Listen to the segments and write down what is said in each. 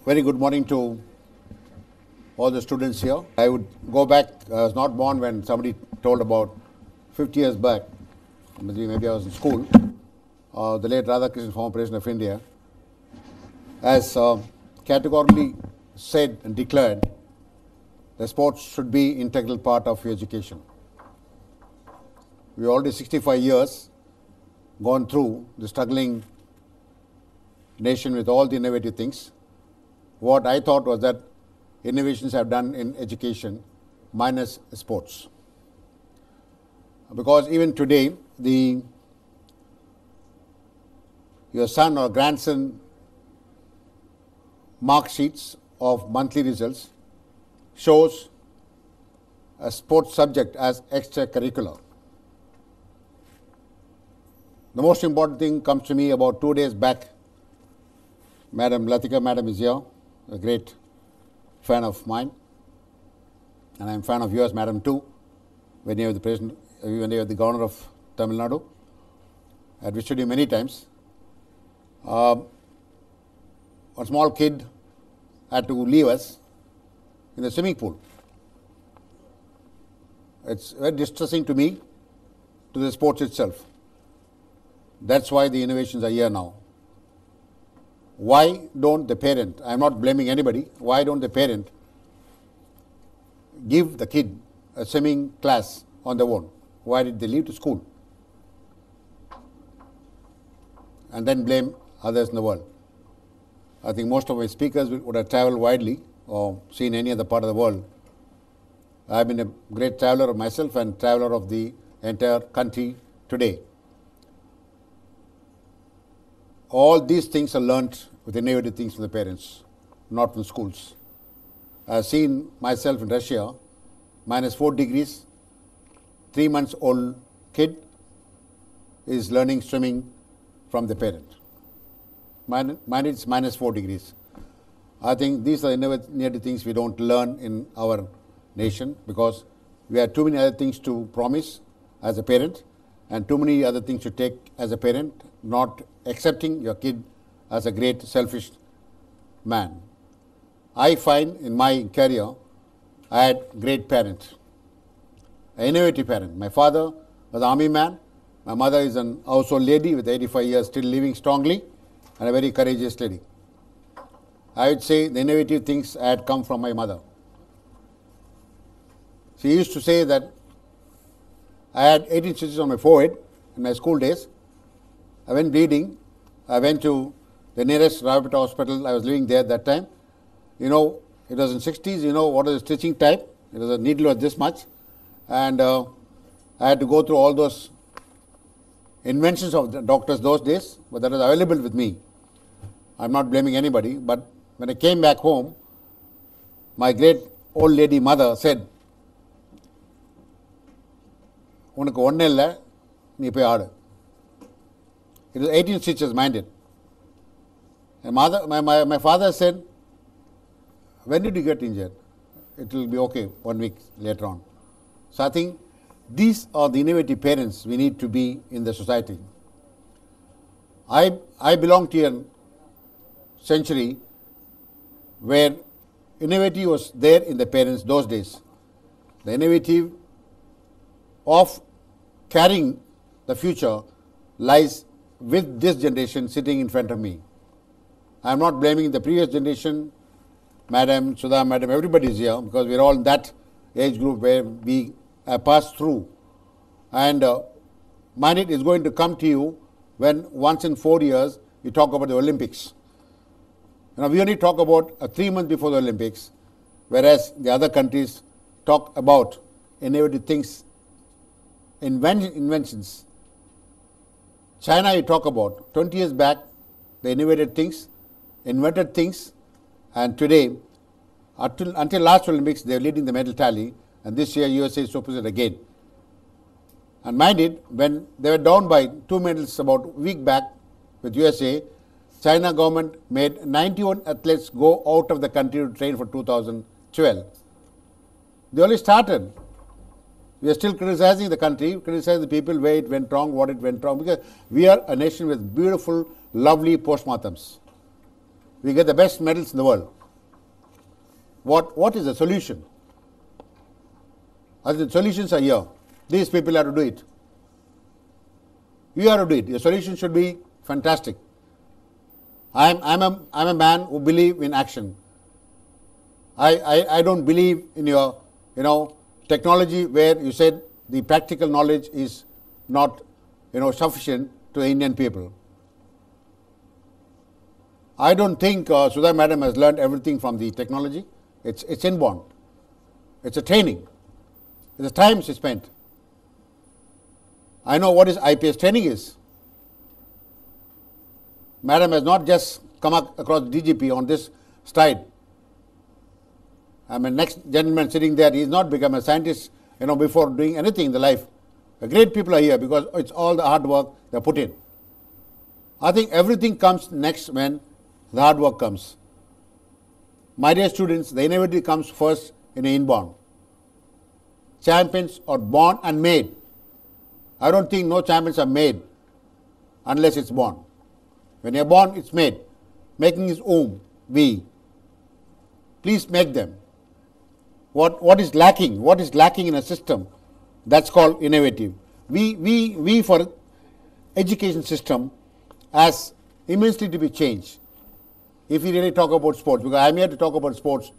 Very good morning to all the students here. I would go back, I was not born when somebody told about 50 years back, maybe I was in school, the late Radhakrishnan, former President of India, has categorically said and declared that sports should be an integral part of your education. We are already 65 years gone through the struggling nation with all the innovative things. What I thought was that innovations have done in education minus sports. Because even today, your son or grandson mark sheets of monthly results shows a sports subject as extracurricular. The most important thing comes to me about 2 days back. Madam Latika, Madam is here, a great fan of mine, and I am a fan of yours, Madam, too. When you were the president, when you were the governor of Tamil Nadu, I had visited you many times. A small kid had to leave us in the swimming pool. It's very distressing to me, to the sports itself. That's why the innovations are here now. Why don't the parent, I'm not blaming anybody, why don't the parent give the kid a swimming class on their own? Why did they leave to school? And then blame others in the world. I think most of my speakers would have traveled widely or seen any other part of the world. I've been a great traveler of myself and traveler of the entire country today. All these things are learnt with innovative things from the parents, not from schools. I've seen myself in Russia, -4 degrees, 3 months old kid is learning swimming from the parent. Mine is -4 degrees. I think these are innovative things we don't learn in our nation because we have too many other things to promise as a parent and too many other things to take as a parent, not accepting your kid as a great selfish man. I find in my career, I had great parents, an innovative parent. My father was an army man. My mother is an household lady with 85 years still living strongly and a very courageous lady. I would say the innovative things had come from my mother. She used to say that I had 18 stitches on my forehead in my school days. I went bleeding. I went to the nearest Ravipeta hospital. I was living there at that time. You know, it was in 60s. You know what is the stitching type? It was a needle was this much. And I had to go through all those inventions of the doctors those days, but that was available with me. I'm not blaming anybody. But when I came back home, my great old lady mother said, உனக்கு ஒன்றும் இல்லை, நீ போய் ஆடு. It was 18 stitches, mind it. And my father said, when did you get injured? It will be okay 1 week later on. So I think these are the innovative parents we need to be in the society. I belong to a century where innovative was there in the parents those days. The innovative of carrying the future lies with this generation sitting in front of me. I am not blaming the previous generation, Madam, Sudha, Madam, everybody is here because we are all in that age group where we passed through. And mind is going to come to you when once in 4 years you talk about the Olympics. Now we only talk about 3 months before the Olympics, whereas the other countries talk about innovative things, inventions. China, you talk about 20 years back, they innovated things, invented things, and today, until last Olympics, they are leading the medal tally, and this year USA is opposite again. And mind it, when they were down by 2 medals about a week back with USA, China government made 91 athletes go out of the country to train for 2012. They only started. We are still criticizing the country, criticizing the people where it went wrong, what it went wrong, because we are a nation with beautiful, lovely postmortems. We get the best medals in the world. What is the solution? The solutions are here. These people have to do it. You have to do it. Your solution should be fantastic. I'm a man who believes in action. I don't believe in your technology where you said the practical knowledge is not sufficient to the Indian people. I don't think Sudha Madam has learned everything from the technology. It's inborn. It's a training. It's a time she spent. I know what is IPS training is. Madam has not just come across DGP on this slide. I mean, next gentleman sitting there, he has not become a scientist, before doing anything in the life. The great people are here because it's all the hard work they put in. I think everything comes next when the hard work comes. My dear students, the innovative comes first in the inborn. Champions are born and made. I don't think no champions are made unless it's born. When you're born, it's made. Making is we. Please make them. What is lacking? What is lacking in a system? That's called innovative. We for education system has immensely to be changed. If we really talk about sports, because I'm here to talk about sports,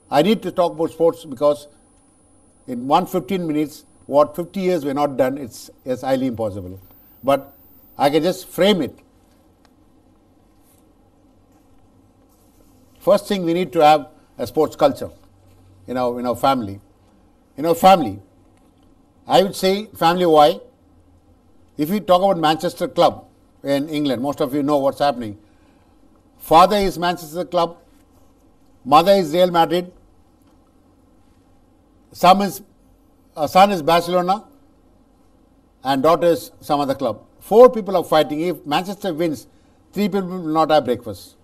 I need to talk about sports because in 115 minutes, what 50 years were not done, it's highly impossible. But I can just frame it. First thing, we need to have a sports culture in our family. In our family, I would say family why? If we talk about Manchester Club in England, most of you know what's happening. Father is Manchester Club, mother is Real Madrid, son is Barcelona, and daughter is some other club. 4 people are fighting. If Manchester wins, 3 people will not have breakfast.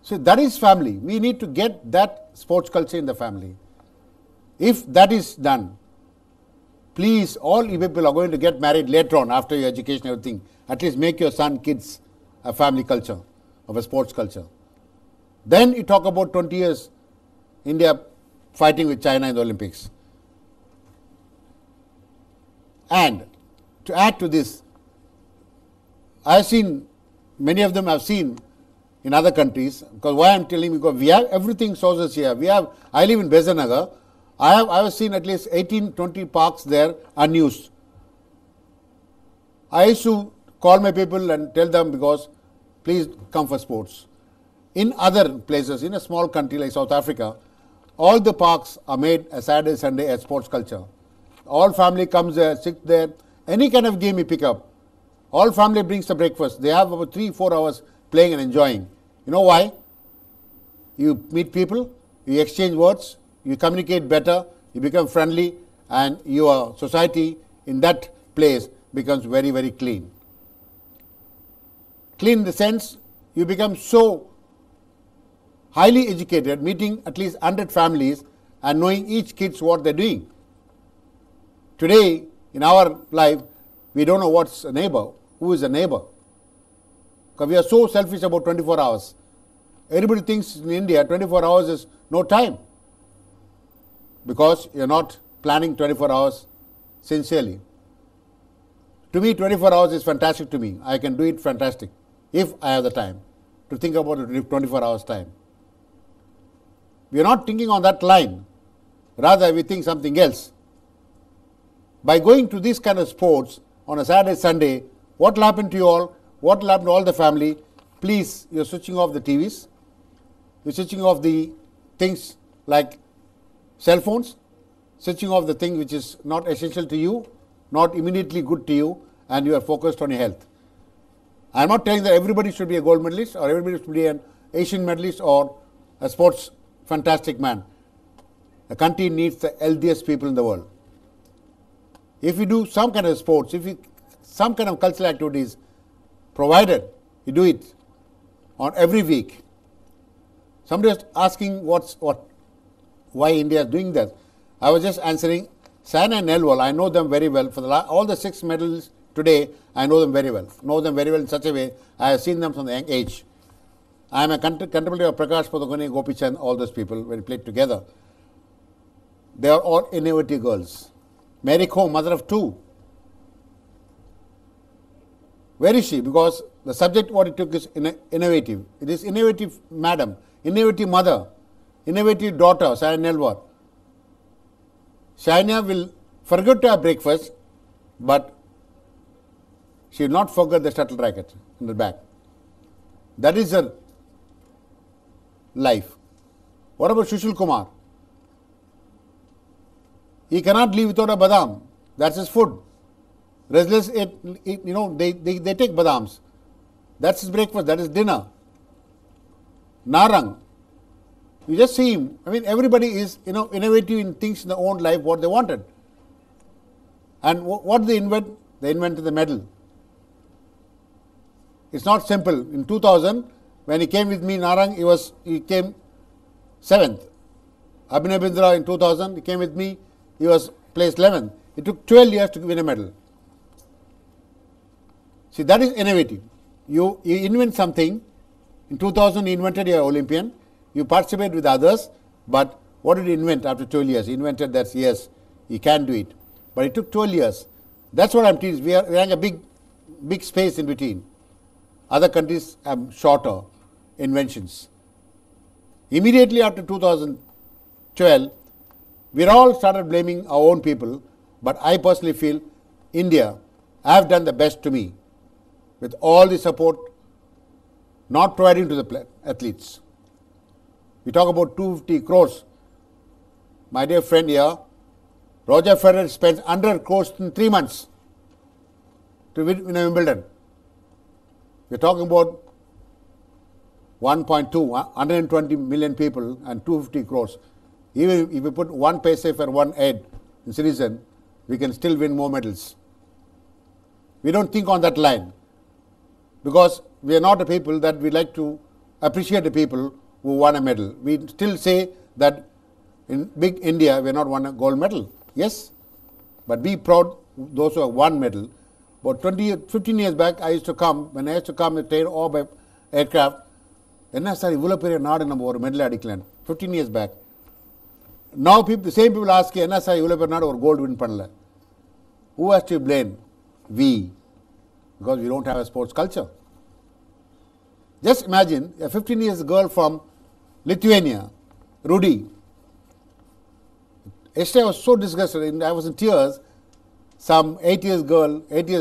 So that is family. We need to get that sports culture in the family. If that is done, please, all you people are going to get married later on after your education and everything. At least make your son, kids a family culture, of a sports culture. Then you talk about 20 years, India fighting with China in the Olympics. And to add to this, I have seen, many of them I've seen in other countries, because why I'm telling you, because we have everything sources here. I live in Besant Nagar. I have seen at least 18-20 parks there unused. I used to call my people and tell them, because please come for sports. In other places, in a small country like South Africa, all the parks are made a Saturday, Sunday as sports culture. All family comes there, sit there, any kind of game you pick up. All family brings the breakfast. They have about 3-4 hours playing and enjoying. You know why? You meet people, you exchange words, you communicate better, you become friendly, and your society in that place becomes very, very clean. Clean in the sense you become so highly educated, meeting at least 100 families and knowing each kid's what they're doing. Today, in our life, we don't know what's a neighbor, who is a neighbor. Because we are so selfish about 24 hours. Everybody thinks in India 24 hours is no time. Because you're not planning 24 hours sincerely. To me, 24 hours is fantastic to me. I can do it fantastic if I have the time to think about it 24 hours time. We are not thinking on that line. Rather, we think something else. By going to this kind of sports on a Saturday, Sunday, what will happen to you all? What will happen to all the family? Please, you're switching off the TVs. You're switching off the things like cell phones, switching off the thing which is not essential to you, not immediately good to you, and you are focused on your health. I am not telling that everybody should be a gold medalist or everybody should be an Asian medalist or a sports fantastic man. The country needs the healthiest people in the world. If you do some kind of sports, some kind of cultural activities, provided you do it on every week. Somebody was asking why India is doing that. I was just answering, San and Nelwal, I know them very well. For all the 6 medals today, I know them very well. Know them very well in such a way, I have seen them from the young age. I am a contemporary of Prakash Padukone, Gopi Chand, all those people, when we played together. They are all innovative girls. Mary Kom, mother of two. Where is she? Because the subject what it took is innovative. It is innovative madam, innovative mother, innovative daughter, Shania Nelwar. Shania will forget to have breakfast, but she will not forget the shuttle racket in her bag. That is her life. What about Sushil Kumar? He cannot live without a badam. That's his food. Restless, they take badams. That's his breakfast, that is dinner. Narang, you just see him. I mean, everybody is innovative in things in their own life, what they wanted. And what did they invent? They invented the medal. It's not simple. In 2000, when he came with me, Narang, he came 7th. Abhinay Bindra in 2000, he came with me, he was placed 11th. It took 12 years to win a medal. See, that is innovative. You invent something. In 2000, you invented your Olympian. You participate with others. But what did he invent after 12 years? He invented that, yes, he can do it. But it took 12 years. That's what I'm teaching. We are having a big space in between. Other countries have shorter inventions. Immediately after 2012, we all started blaming our own people. But I personally feel India have done the best to me, with all the support not providing to the athletes. We talk about 250 crores. My dear friend here, Roger Federer spends 100 crores in 3 months to win Wimbledon. We are talking about 120 million people and 250 crores. Even if we put 1 paisa for 1 head in citizen, we can still win more medals. We don't think on that line, because we are not the people that we like to appreciate the people who won a medal. We still say that in big India we are not won a gold medal. Yes, but be proud those who have won medal. About 15 years back, I used to come, when I used to come and train or by aircraft, enna sir ivula periya naadu நம்ம ஒரு medal அடிக்கலாம் 15 years back. Now the same people ask, enna sir ivula periya naadu ஒரு gold win பண்ணல. Who has to blame? We, because we don't have a sports culture. Just imagine a 15 years girl from Lithuania, Rudy. Yesterday I was so disgusted, I was in tears. Some 8 years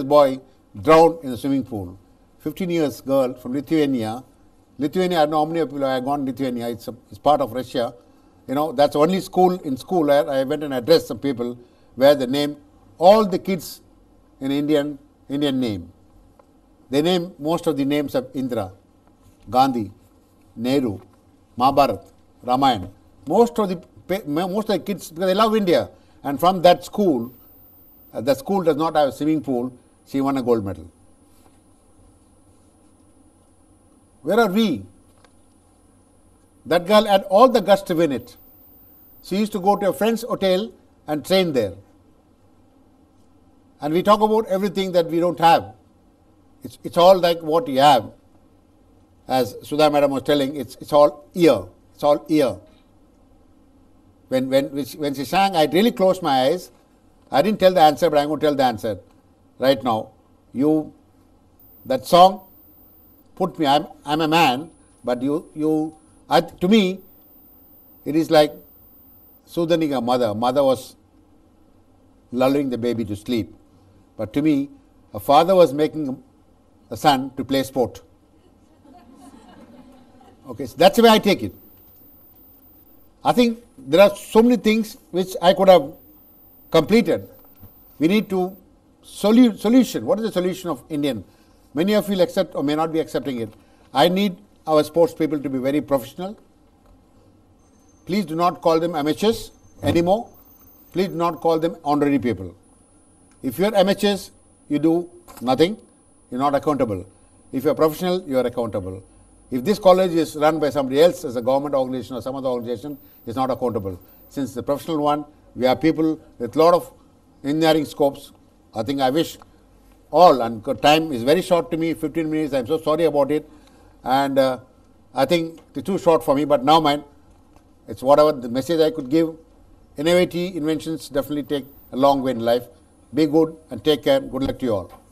boy drowned in the swimming pool. 15 years girl from Lithuania. Lithuania, I don't know how many people have gone to Lithuania. It's part of Russia. That's the only school. In school, I went and addressed some people where they name all the kids in Indian name. They name most of the names of Indira, Gandhi, Nehru, Mahabharat, Ramayana. Most of the kids, because they love India, and from that school, the school does not have a swimming pool, she won a gold medal. Where are we? That girl had all the guts to win it. She used to go to a friend's hotel and train there. And we talk about everything that we don't have. It's all like what you have. As Sudha Madam was telling, it's all ear. It's all ear. When she sang, I really closed my eyes. I didn't tell the answer, but I'm going to tell the answer right now. That song put me. I'm a man, but to me, it is like soothing a mother. Mother was lulling the baby to sleep. But to me, a father was making a son to play sport. Okay, so that's the way I take it. I think there are so many things which I could have completed. We need to solution. What is the solution of Indian? Many of you will accept or may not be accepting it. I need our sports people to be very professional. Please do not call them amateurs anymore. Please do not call them honorary people. If you are amateurs, you do nothing. You are not accountable. If you are professional, you are accountable. If this college is run by somebody else as a government organization or some other organization, it's not accountable. Since the professional one, we have people with a lot of engineering scopes. I think I wish all, and time is very short to me, 15 minutes, I'm so sorry about it. And I think it's too short for me, but now mind, it's whatever the message I could give. Innovative inventions definitely take a long way in life. Be good and take care. Good luck to you all.